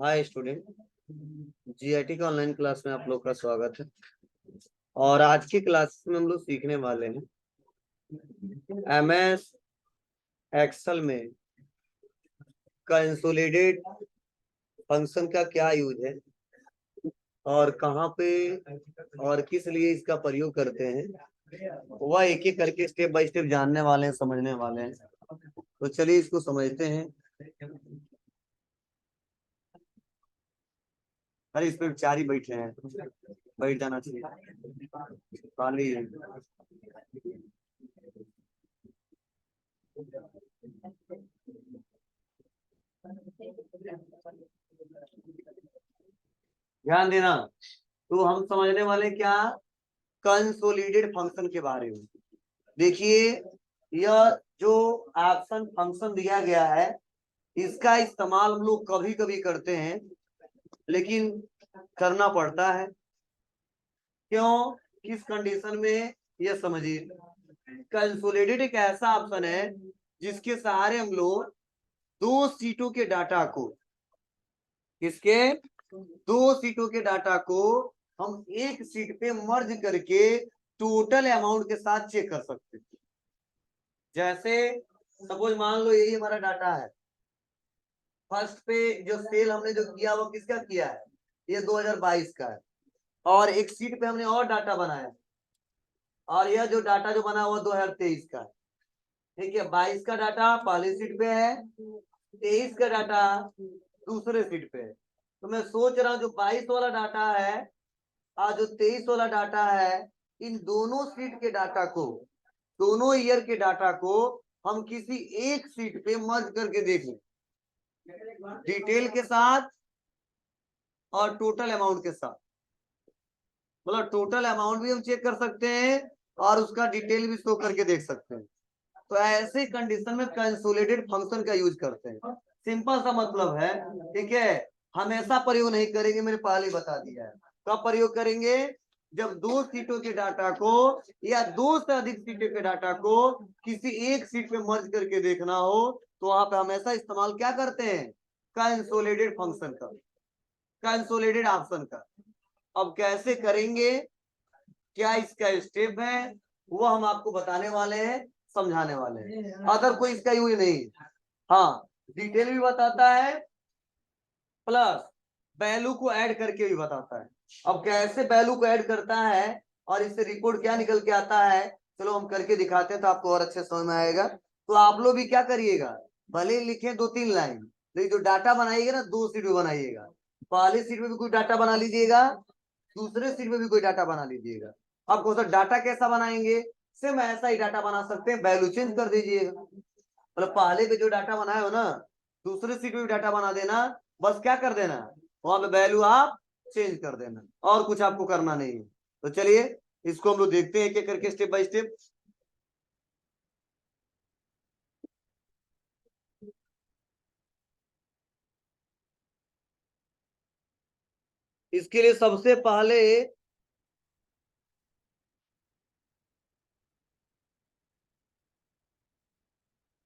Hi student, GIT के online class में आप लोग का स्वागत है। और आज की क्लास में हम लोग सीखने वाले हैं एमएस एक्सेल में कंसोलिडेट फंक्शन का क्या यूज है और कहाँ पे और किस लिए इसका प्रयोग करते हैं, वह एक एक करके स्टेप बाय स्टेप जानने वाले हैं, समझने वाले हैं। तो चलिए इसको समझते हैं। अरे इस पे चार ही बैठे हैं, बैठ जाना चाहिए खाली। ध्यान देना। तो हम समझने वाले क्या, कंसोलिडेट फंक्शन के बारे में। देखिए, यह जो ऑप्शन फंक्शन दिया गया है, इसका इस्तेमाल हम लोग कभी कभी करते हैं, लेकिन करना पड़ता है। क्यों, किस कंडीशन में, यह समझिए। कंसोलिडेट एक ऐसा ऑप्शन है जिसके सहारे हम लोग दो सीटों के डाटा को, किसके, दो सीटों के डाटा को हम एक सीट पे मर्ज करके टोटल अमाउंट के साथ चेक कर सकते हैं। जैसे सपोज मान लो यही हमारा डाटा है। फर्स्ट पे जो सेल हमने जो किया वो किसका किया है, ये 2022 का है। और एक सीट पे हमने और डाटा बनाया, और यह जो डाटा जो बना हुआ 2023 का है। ठीक है, 22 का डाटा पहली सीट पे है, 23 का डाटा दूसरे सीट पे है। तो मैं सोच रहा हूँ जो 22 वाला डाटा है और जो 23 वाला डाटा है, इन दोनों सीट के डाटा को, दोनों ईयर के डाटा को हम किसी एक सीट पे मर्ज करके देख लें, डिटेल के साथ और टोटल अमाउंट के साथ। मतलब टोटल अमाउंट भी हम चेक कर सकते हैं और उसका डिटेल भी शो करके देख सकते हैं। तो ऐसे कंडीशन में कंसोलिडेट फंक्शन का यूज करते हैं। सिंपल सा मतलब है, ठीक है। हमेशा प्रयोग नहीं करेंगे, मैंने पहले बता दिया है। कब प्रयोग करेंगे, जब दो सीटों के डाटा को या दो से अधिक सीटों के डाटा को किसी एक सीट पे मर्ज करके देखना हो, तो वहां पे हमेशा इस्तेमाल क्या करते हैं, कंसोलिडेट फंक्शन का, कंसोलिडेट ऑप्शन का। अब कैसे करेंगे, क्या इसका स्टेप है, वो हम आपको बताने वाले हैं, समझाने वाले हैं। अदर कोई इसका यूज नहीं। हाँ, डिटेल भी बताता है प्लस वैल्यू को ऐड करके भी बताता है। अब कैसे वैल्यू को ऐड करता है और इससे रिपोर्ट क्या निकल के आता है, चलो हम करके दिखाते हैं तो आपको और अच्छे समझ में आएगा। तो आप लोग भी क्या करिएगा, भले लिखे 2-3 लाइन, लेकिन जो डाटा बनाइएगा ना, दो सीट में बनाइएगा। पहली सीट में भी कोई डाटा बना लीजिएगा, दूसरे सीट में भी कोई डाटा बना लीजिएगा। अब कौन सा डाटा कैसा बनाएंगे, सेम ऐसा ही डाटा बना सकते हैं, वैल्यू चेंज कर दीजिएगा। मतलब पहले पे जो डाटा बनाए हो ना, दूसरे सीट में भी डाटा बना देना, बस क्या कर देना, वहां पे वैल्यू आप चेंज कर देना, और कुछ आपको करना नहीं है। तो चलिए इसको हम लोग देखते हैं एक एक करके स्टेप बाय स्टेप। इसके लिए सबसे पहले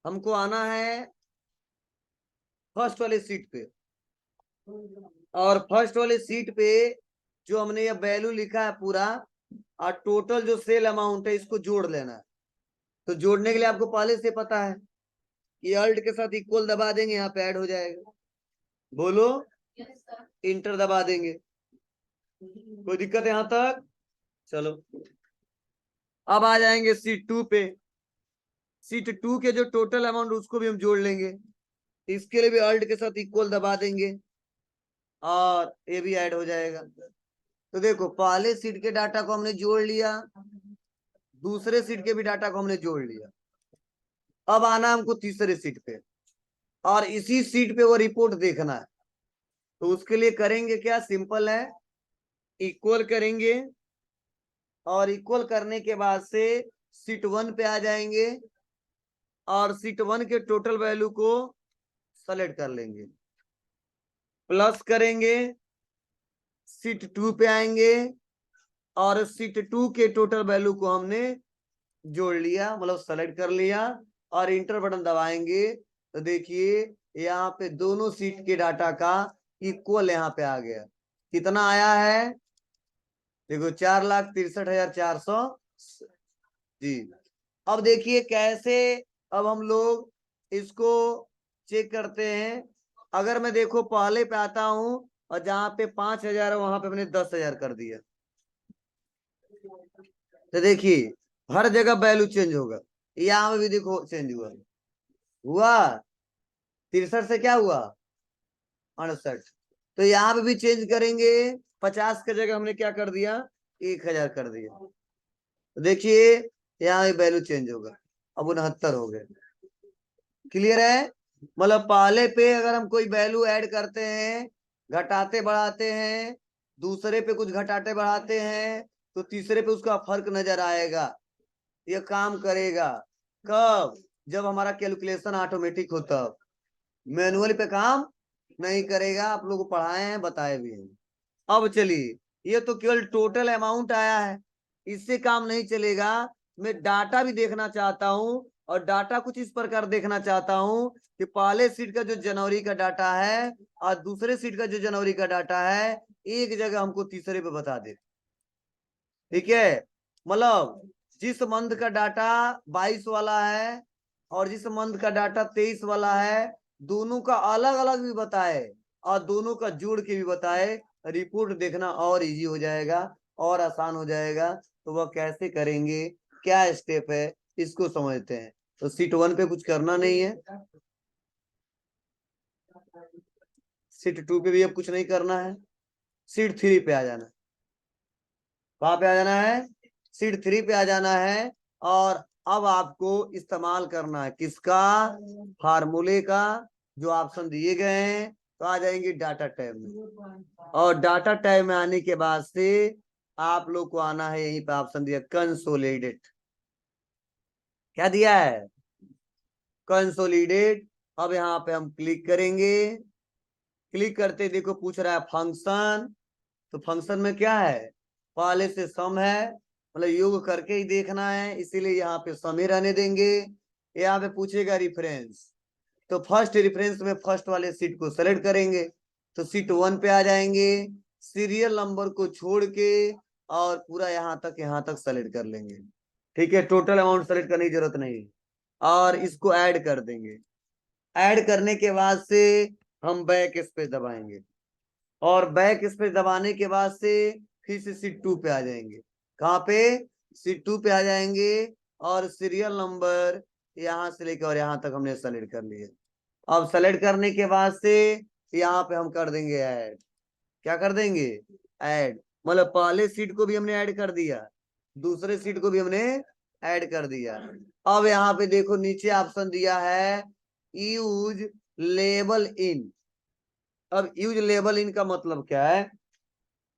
हमको आना है फर्स्ट वाले सीट पे, और फर्स्ट वाले सीट पे जो हमने ये वैल्यू लिखा है पूरा, और टोटल जो सेल अमाउंट है, इसको जोड़ लेना है। तो जोड़ने के लिए आपको पहले से पता है कि अल्ट के साथ इक्वल दबा देंगे, यहाँ पे ऐड हो जाएगा। बोलो, इंटर दबा देंगे। कोई दिक्कत है यहाँ तक, चलो। अब आ जाएंगे सीट 2 पे। सीट 2 के जो टोटल अमाउंट उसको भी हम जोड़ लेंगे, इसके लिए भी अल्ट के साथ इक्वल दबा देंगे और ये भी ऐड हो जाएगा। तो देखो, पहले सीट के डाटा को हमने जोड़ लिया, दूसरे सीट के भी डाटा को हमने जोड़ लिया। अब आना हमको तीसरे सीट पे, और इसी सीट पे वो रिपोर्ट देखना है। तो उसके लिए करेंगे क्या, सिंपल है, इक्वल करेंगे, और इक्वल करने के बाद से सीट 1 पे आ जाएंगे, और सीट 1 के टोटल वैल्यू को सेलेक्ट कर लेंगे, प्लस करेंगे, सीट 2 पे आएंगे, और सीट 2 के टोटल वैल्यू को हमने जोड़ लिया, मतलब सेलेक्ट कर लिया, और इंटर बटन दबाएंगे। तो देखिए यहाँ पे दोनों सीट के डाटा का इक्वल यहाँ पे आ गया। कितना आया है देखो 4,63,400 जी। अब देखिए कैसे अब हम लोग इसको चेक करते हैं। अगर मैं देखो पहले पे आता हूं और जहां पे 5,000 है वहां पे मैंने 10,000 कर दिया, तो देखिए हर जगह वैल्यू चेंज होगा। यहाँ पे भी देखो चेंज हुआ हुआ 63 से क्या हुआ 68। तो यहाँ पे भी चेंज करेंगे, 50 की जगह हमने क्या कर दिया 1,000 कर दिया। तो देखिए यहाँ वैल्यू चेंज होगा, अब 69 हो गए। क्लियर है? मतलब पहले पे अगर हम कोई वैल्यू ऐड करते हैं, घटाते बढ़ाते हैं, दूसरे पे कुछ घटाते बढ़ाते हैं, तो तीसरे पे उसका फर्क नजर आएगा। ये काम करेगा कब? जब हमारा कैलकुलेशन ऑटोमेटिक हो तब। मैनुअली पे काम नहीं करेगा। आप लोग को पढ़ाए हैं, बताए भी हैं। अब चलिए, ये तो केवल टोटल अमाउंट आया है, इससे काम नहीं चलेगा। मैं डाटा भी देखना चाहता हूं, और डाटा कुछ इस प्रकार देखना चाहता हूं कि पहले सीट का जो जनवरी का डाटा है और दूसरे सीट का जो जनवरी का डाटा है, एक जगह हमको तीसरे पे बता दे। ठीक है? मतलब जिस मंथ का डाटा 22 वाला है और जिस मंथ का डाटा 23 वाला है, दोनों का अलग अलग भी बताए और दोनों का जोड़ के भी बताए, रिपोर्ट देखना और इजी हो जाएगा और आसान हो जाएगा। तो वह कैसे करेंगे, क्या स्टेप है, इसको समझते हैं। तो सीट 1 पे कुछ करना नहीं है, सीट 2 पे भी अब कुछ नहीं करना है, सीट 3 पे आ जाना। कहाँ पे आ जाना है? सीट 3 पे आ जाना है। और अब आपको इस्तेमाल करना है किसका? फार्मूले का। जो ऑप्शन दिए गए हैं, तो आ जाएंगे डाटा टैब में। और डाटा टैब में आने के बाद से आप लोग को आना है, यहीं पे ऑप्शन दिया कंसोलिडेट। क्या दिया है? कंसोलिडेट। अब यहाँ पे हम क्लिक करेंगे। क्लिक करते देखो पूछ रहा है फंक्शन। तो फंक्शन में क्या है? पहले से सम है, मतलब योग करके ही देखना है, इसीलिए यहाँ पे सम ही रहने देंगे। यहाँ पे पूछेगा रेफरेंस, तो फर्स्ट रेफरेंस में फर्स्ट वाले सीट को सेलेक्ट करेंगे, तो सीट 1 पे आ जाएंगे। सीरियल नंबर को छोड़ के और पूरा यहाँ तक सेलेक्ट कर लेंगे। ठीक है? टोटल अमाउंट सेलेक्ट करने की जरूरत नहीं, और इसको ऐड कर देंगे। ऐड करने के बाद से हम बैक इस पे दबाएंगे, और बैक इस पे दबाने के बाद से फिर से सीट 2 पे आ जाएंगे। कहाँ पे? सीट 2 पे आ जाएंगे, और सीरियल नंबर यहाँ से लेकर और यहाँ तक हमने सेलेक्ट कर लिया। अब सेलेक्ट करने के बाद से यहाँ पे हम कर देंगे ऐड। क्या कर देंगे? ऐड। मतलब पहले सीट को भी हमने ऐड कर दिया, दूसरे सीट को भी हमने ऐड कर दिया। अब यहाँ पे देखो नीचे ऑप्शन दिया है यूज लेबल इन। अब यूज लेबल इन का मतलब क्या है?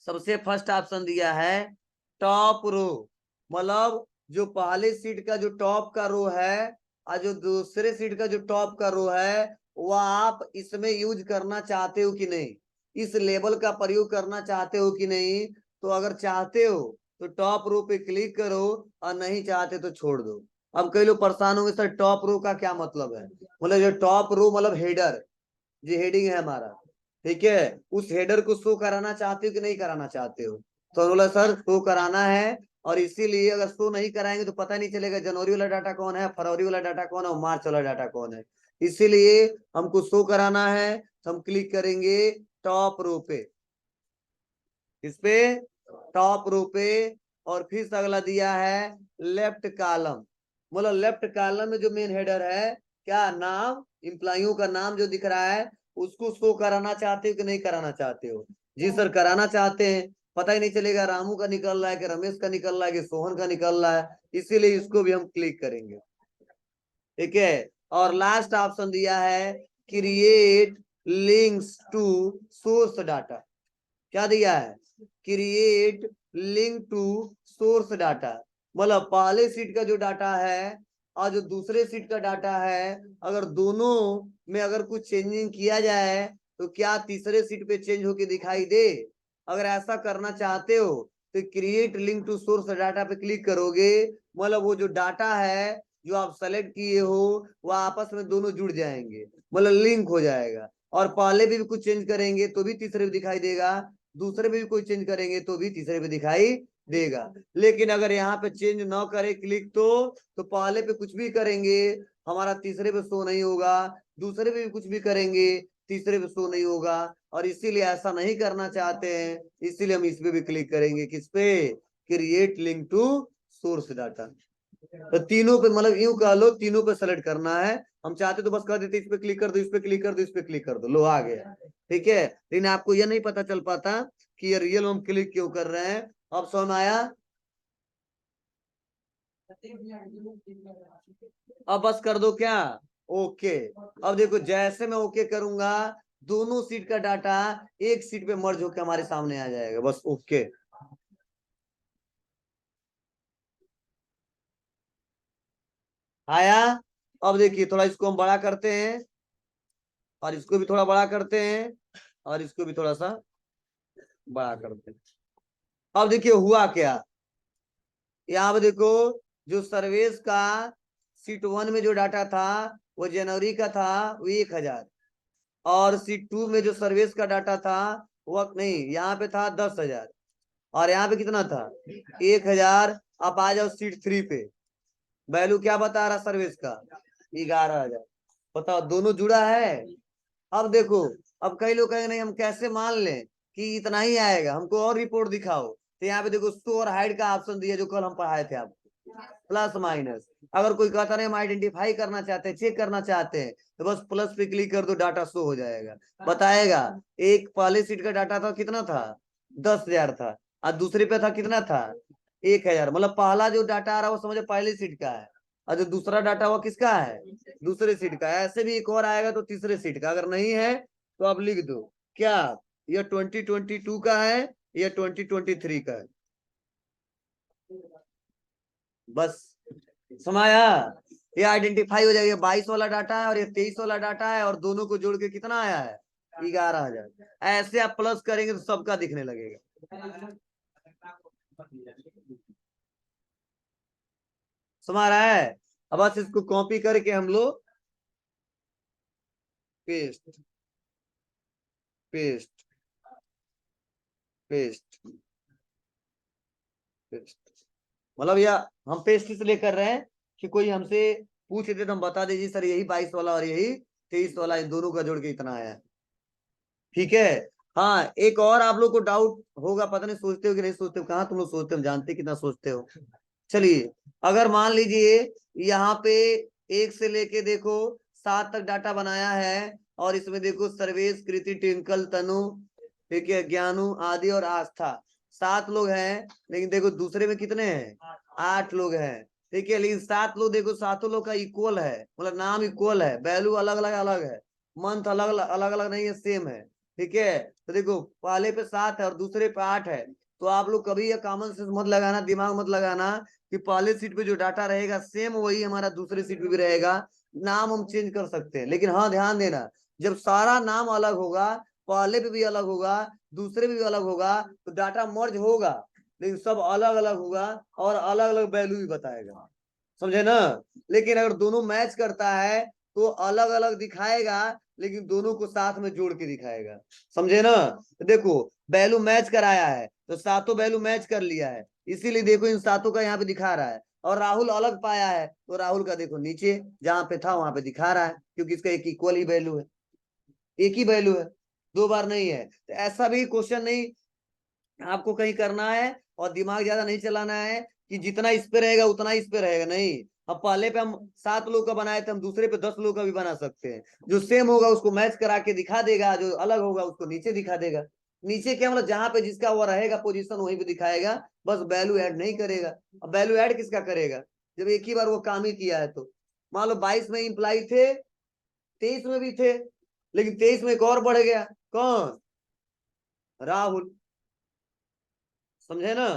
सबसे फर्स्ट ऑप्शन दिया है टॉप रो। मतलब जो पहले सीट का जो टॉप का रो है और जो दूसरे सीट का जो टॉप का रो है, वह आप इसमें यूज करना चाहते हो कि नहीं, इस लेबल का प्रयोग करना चाहते हो कि नहीं। तो अगर चाहते हो तो टॉप रो पे क्लिक करो, और नहीं चाहते तो छोड़ दो। अब कई लोग परेशान होंगे सर टॉप रो का क्या मतलब है? मतलब जो टॉप रो मतलब हेडर, जो हेडिंग है हमारा, ठीक है, उस हेडर को शो कराना चाहते हो कि नहीं कराना चाहते हो? तो बोला सर शो कराना है, और इसीलिए अगर शो नहीं कराएंगे तो पता नहीं चलेगा जनवरी वाला डाटा कौन है, फरवरी वाला डाटा कौन है और मार्च वाला डाटा कौन है। इसीलिए हमको शो कराना है, तो हम क्लिक करेंगे टॉप रो पे। इस पे टॉप रो पे। और फिर से अगला दिया है लेफ्ट कॉलम। मतलब लेफ्ट कॉलम में जो मेन हेडर है, क्या नाम, एम्प्लॉइयों का नाम जो दिख रहा है, उसको शो कराना चाहते हो कि नहीं कराना चाहते हो? जी सर कराना चाहते हैं। पता ही नहीं चलेगा रामू का निकल रहा है कि रमेश का निकल रहा है कि सोहन का निकल रहा है, इसीलिए इसको भी हम क्लिक करेंगे। ठीक है? और लास्ट ऑप्शन दिया है create links to source data. क्या दिया है? Create link to source data. मतलब पहले सीट का जो डाटा है और जो दूसरे सीट का डाटा है, अगर दोनों में अगर कुछ चेंजिंग किया जाए तो क्या तीसरे सीट पे चेंज होके दिखाई दे? अगर ऐसा करना चाहते हो तो create link to source data पे क्लिक करोगे। मतलब वो जो डाटा है जो आप सेलेक्ट किए हो, वो आपस में दोनों जुड़ जाएंगे, मतलब लिंक हो जाएगा। और पहले भी कुछ चेंज करेंगे तो भी तीसरे पे दिखाई देगा, दूसरे पे भी कोई चेंज करेंगे तो भी तीसरे पे दिखाई देगा। लेकिन अगर यहाँ पे चेंज ना करे क्लिक तो पहले पे कुछ भी करेंगे हमारा तीसरे पे शो नहीं होगा, दूसरे पे भी कुछ भी करेंगे तीसरे पे शो नहीं होगा। और इसीलिए ऐसा नहीं करना चाहते हैं, इसीलिए हम इस पे भी क्लिक करेंगे, किस पे, create link to source data. तो तीनों पे मतलब यूं कह लो तीनों पे सेलेक्ट करना है। हम चाहते तो बस कर देते इस पे क्लिक कर दो, इस पे क्लिक कर दो, इस पे क्लिक कर दो, लो आ गया। ठीक है, लेकिन आपको यह नहीं पता चल पाता कि ये रियल हम क्लिक क्यों कर रहे हैं। अब समझ आया? अब बस कर दो क्या, ओके। अब देखो जैसे मैं ओके करूंगा दोनों सीट का डाटा एक सीट पे मर्ज होकर हमारे सामने आ जाएगा, बस ओके। आया? अब देखिए थोड़ा इसको हम बड़ा करते हैं और इसको भी थोड़ा बड़ा करते हैं और इसको भी थोड़ा सा बड़ा करते हैं। अब देखिए हुआ क्या, यहाँ पे देखो जो सर्वेस का सीट 1 में जो डाटा था वो जनवरी का था वो 1000, और सीट 2 में जो सर्वेस का डाटा था वो नहीं यहाँ पे था 10,000, और यहाँ पे कितना था 1000। आप आ जाओ सीट 3 पे, वैल्यू क्या बता रहा सर्विस का 11,000। बताओ दोनों जुड़ा है। अब देखो, अब कई लोग कहेंगे नहीं हम कैसे मान लें कि इतना ही आएगा, हमको और रिपोर्ट दिखाओ। तो यहाँ पे देखो स्टोर और हाइड का ऑप्शन दिया जो कल हम पढ़ाए थे आपको, प्लस माइनस। अगर कोई कहता नहीं हम आइडेंटिफाई करना चाहते हैं, चेक करना चाहते हैं, तो बस प्लस पे क्लिक कर दो, डाटा शो हो जाएगा, बताएगा एक पहले सीट का डाटा था कितना था 10,000 था, और दूसरे पे था कितना था 1,000। मतलब पहला जो डाटा आ रहा है वो समझो पहली सीट का है, और जो दूसरा डाटा हुआ किसका है दूसरे सीट का है। ऐसे भी एक और आएगा तो तीसरे सीट का, अगर नहीं है तो आप लिख दो क्या यह 2022 का है या 2023 का है, बस समाया। ये आइडेंटिफाई हो जाएगा, 22 वाला डाटा है और ये 23 वाला डाटा है, और दोनों को जोड़ के कितना आया है 11,000। ऐसे आप प्लस करेंगे तो सबका दिखने लगेगा, समझ रहा है। अब बस इसको कॉपी करके हम लोग पेस्ट पेस्ट पेस्ट पेस्ट, मतलब या हम पेस्ट इसलिए कर रहे हैं कि कोई हमसे पूछ लेते तो हम बता दीजिए सर यही 22 वाला और यही 23 वाला, इन दोनों का जोड़ के इतना आया है। ठीक है। हाँ एक और आप लोग को डाउट होगा, पता नहीं सोचते हो कि नहीं सोचते हो, कहाँ तुम लोग सोचते हो, हम जानते कितना सोचते हो। चलिए अगर मान लीजिए यहाँ पे 1 से लेके देखो 7 तक डाटा बनाया है, और इसमें देखो सर्वेश, कृति, ट्विंकल, तनु, ठीक है, ज्ञानू, आदि और आस्था, 7 लोग हैं। लेकिन देखो दूसरे में कितने हैं 8 लोग हैं। ठीक है, लेकिन 7 लोग देखो 7 लोग का इक्वल है, मतलब नाम इक्वल है, वैल्यू अलग अलग अलग है, मंथ अलग अलग अलग नहीं है, सेम है। ठीक है, तो देखो पहले पे 7 है और दूसरे पे 8 है। तो आप लोग कभी ये कॉमन सेंस मत लगाना, दिमाग मत लगाना कि पहले सीट पे जो डाटा रहेगा सेम वही हमारा दूसरे सीट पे भी रहेगा। नाम हम चेंज कर सकते हैं, लेकिन हाँ ध्यान देना जब सारा नाम अलग होगा, पहले पे भी अलग होगा, दूसरे पे भी अलग होगा, तो डाटा मर्ज होगा, लेकिन सब अलग अलग होगा और अलग अलग वैल्यू भी बताएगा, समझे ना। लेकिन अगर दोनों मैच करता है तो अलग अलग दिखाएगा, लेकिन दोनों को साथ में जोड़ के दिखाएगा, समझे ना। तो देखो वैल्यू मैच कराया है तो सातों वैल्यू मैच कर लिया है, इसीलिए देखो इन सातों का यहाँ पे दिखा रहा है। और राहुल अलग पाया है तो राहुल का देखो नीचे जहां पे था वहां पे दिखा रहा है, क्योंकि इसका एक इक्वल ही वैल्यू है, एक ही वैल्यू है, 2 बार नहीं है। तो ऐसा भी क्वेश्चन नहीं आपको कहीं करना है, और दिमाग ज्यादा नहीं चलाना है कि जितना इस पे रहेगा उतना इस पे रहेगा, नहीं। अब पहले पे हम 7 लोग का बनाए थे, हम दूसरे पे 10 लोग का भी बना सकते हैं। जो सेम होगा उसको मैच करा के दिखा देगा, जो अलग होगा उसको नीचे दिखा देगा। नीचे क्या मतलब जहां पे जिसका वो रहेगा पोजीशन वहीं पे दिखाएगा, बस वैल्यू ऐड नहीं करेगा। अब वैल्यू ऐड किसका करेगा जब एक ही बार वो काम ही किया है। तो मान लो 22 में इंप्लाई थे, 23 में भी थे, लेकिन 23 में एक और बढ़ गया, कौन, राहुल, समझे ना।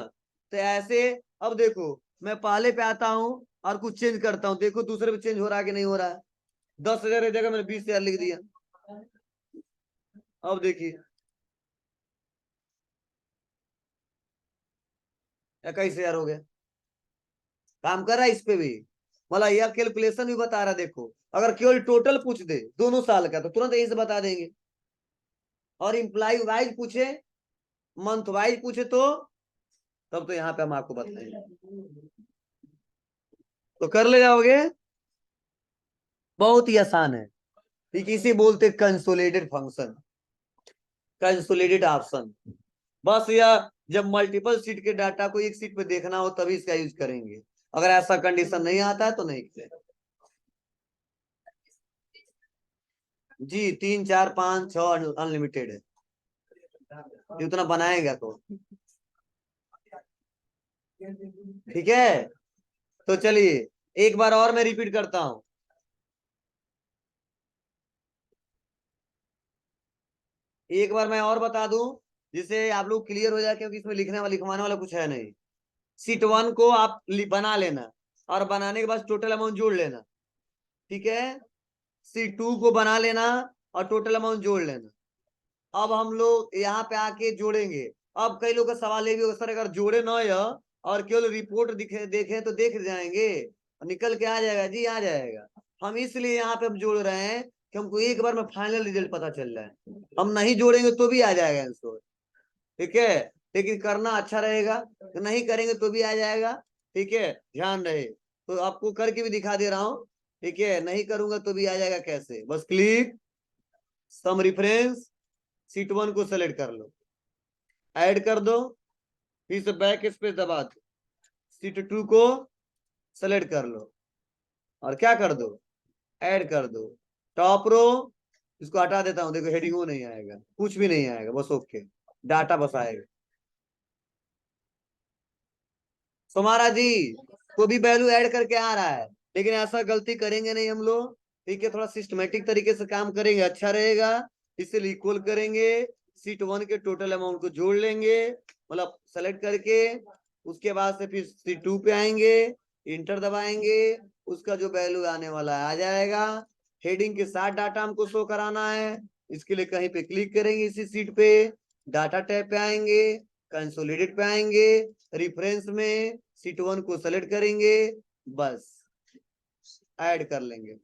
तो ऐसे अब देखो मैं पहले पे आता हूं और कुछ चेंज करता हूं, देखो दूसरे पे चेंज हो रहा है कि नहीं हो रहा है। 10,000 की जगह मैंने 20,000 लिख दिया, अब देखिए 21,000 हो गया, काम कर रहा है इस पे भी, मतलब यह कैलकुलेशन भी बता रहा है। देखो अगर केवल टोटल पूछ दे दोनों साल का तो तुरंत यही से बता देंगे, और इम्प्लाई वाइज पूछे, मंथ वाइज पूछे तो तब तो यहाँ पे हम आपको बताएंगे। तो कर ले जाओगे, बहुत ही आसान है। ठीक, इसे बोलते कंसोलिडेटेड फंक्शन, कंसोलिडेटेड ऑप्शन। बस यह जब मल्टीपल सीट के डाटा को एक सीट पे देखना हो तभी इसका यूज करेंगे, अगर ऐसा कंडीशन नहीं आता है तो नहीं करेंगे। जी 3 4 5 6 अनलिमिटेड है, जितना बनाएगा तो। ठीक है, तो चलिए एक बार और मैं रिपीट करता हूं। एक बार मैं और बता दूं जिससे आप लोग क्लियर हो जाए, क्योंकि इसमें लिखवाने वाला कुछ है नहीं। सीट 1 को आप बना लेना, और बनाने के बाद टोटल अमाउंट जोड़ लेना। ठीक है, सीट 2 को बना लेना और टोटल अमाउंट जोड़ लेना। अब हम लोग यहाँ पे आके जोड़ेंगे। अब कई लोग का सवाल ये भी होगा, सर अगर जोड़े ना या और केवल रिपोर्ट दिखे देखें तो देख जाएंगे, निकल के आ जाएगा। जी आ जाएगा। हम इसलिए यहाँ पे हम जोड़ रहे हैं कि हमको एक बार में फाइनल रिजल्ट पता चल रहा है। हम नहीं जोड़ेंगे तो भी आ जाएगा आंसर। ठीक है, लेकिन करना अच्छा रहेगा, तो नहीं करेंगे तो भी आ जाएगा। ठीक है, ध्यान रहे। तो आपको करके भी दिखा दे रहा हूँ। ठीक है, नहीं करूंगा तो भी आ जाएगा। कैसे? बस क्लिक सम रेफरेंस, सीट 1 को सेलेक्ट कर लो, ऐड कर दो, फिर से बैक स्पेस दबा दो, सीट 2 को सेलेक्ट कर लो और क्या कर दो, ऐड कर दो। टॉप रो इसको हटा देता हूं, देखो हेडिंग नहीं आएगा, कुछ भी नहीं आएगा, बस ओके डाटा बस आएगा। सुमारा जी को भी वैल्यू ऐड करके आ रहा है, लेकिन ऐसा गलती करेंगे नहीं हम लोग। ठीक है, थोड़ा सिस्टमेटिक तरीके से काम करेंगे, अच्छा रहेगा। इसलिए इक्वल करेंगे, सीट 1 के टोटल अमाउंट को जोड़ लेंगे, मतलब सेलेक्ट करके, उसके बाद से फिर सीट 2 पे आएंगे, इंटर दबाएंगे, उसका जो वैल्यू आने वाला है आ जाएगा। हेडिंग के साथ डाटा हमको शो कराना है, इसके लिए कहीं पे क्लिक करेंगे, इसी सीट पे डाटा टैब पे आएंगे, कंसोलिडेट पे आएंगे, रेफरेंस में सीट 1 को सेलेक्ट करेंगे, बस ऐड कर लेंगे।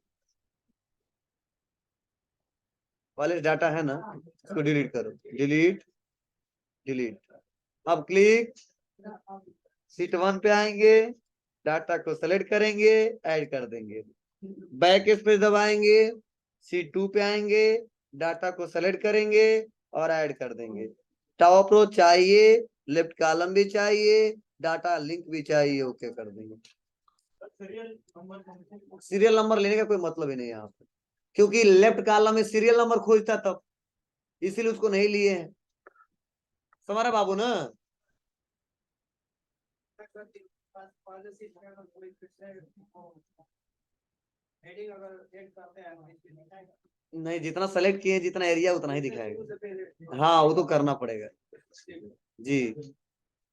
वाले डाटा है ना, इसको डिलीट करो, डिलीट डिलीट। अब क्लिक सीट 1 पे आएंगे, डाटा को सेलेक्ट करेंगे, ऐड कर देंगे, बैक स्पेस दबाएंगे, सीट 2 पे आएंगे, डाटा को सेलेक्ट करेंगे और ऐड कर देंगे। टॉप रो चाहिए, लेफ्ट कॉलम भी चाहिए, डाटा लिंक भी चाहिए, ओके कर देंगे। सीरियल नंबर लेने का कोई मतलब ही नहीं है यहाँ पे, क्योंकि लेफ्ट कॉलम में सीरियल नंबर खोजता तब, इसीलिए उसको नहीं लिए हैं। तुम्हारा बाबू ना, नहीं जितना सेलेक्ट किए जितना एरिया उतना ही दिखाएगा। हाँ वो तो करना पड़ेगा जी,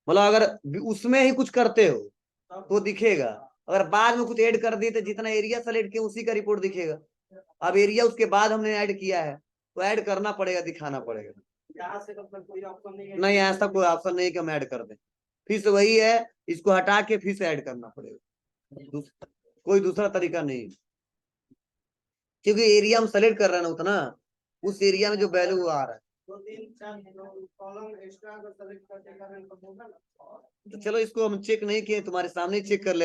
मतलब अगर उसमें ही कुछ करते हो तो दिखेगा, अगर बाद में कुछ ऐड कर दिए तो जितना एरिया सेलेक्ट किया उसी का रिपोर्ट दिखेगा। अब एरिया उसके बाद हमने ऐड किया है तो ऐड करना पड़ेगा, दिखाना पड़ेगा। नहीं ऐसा कोई ऑप्शन नहीं कि हम ऐड कर दें, फिर से वही है, इसको हटा के फिर से ऐड करना पड़ेगा, कोई दूसरा तरीका नहीं। क्योंकि एरिया हम सेलेक्ट कर रहे हैं ना उतना, उस एरिया में जो वैल्यू आ रहा है। तो चलो इसको हम चेक नहीं किए, तुम्हारे सामने चेक कर ले।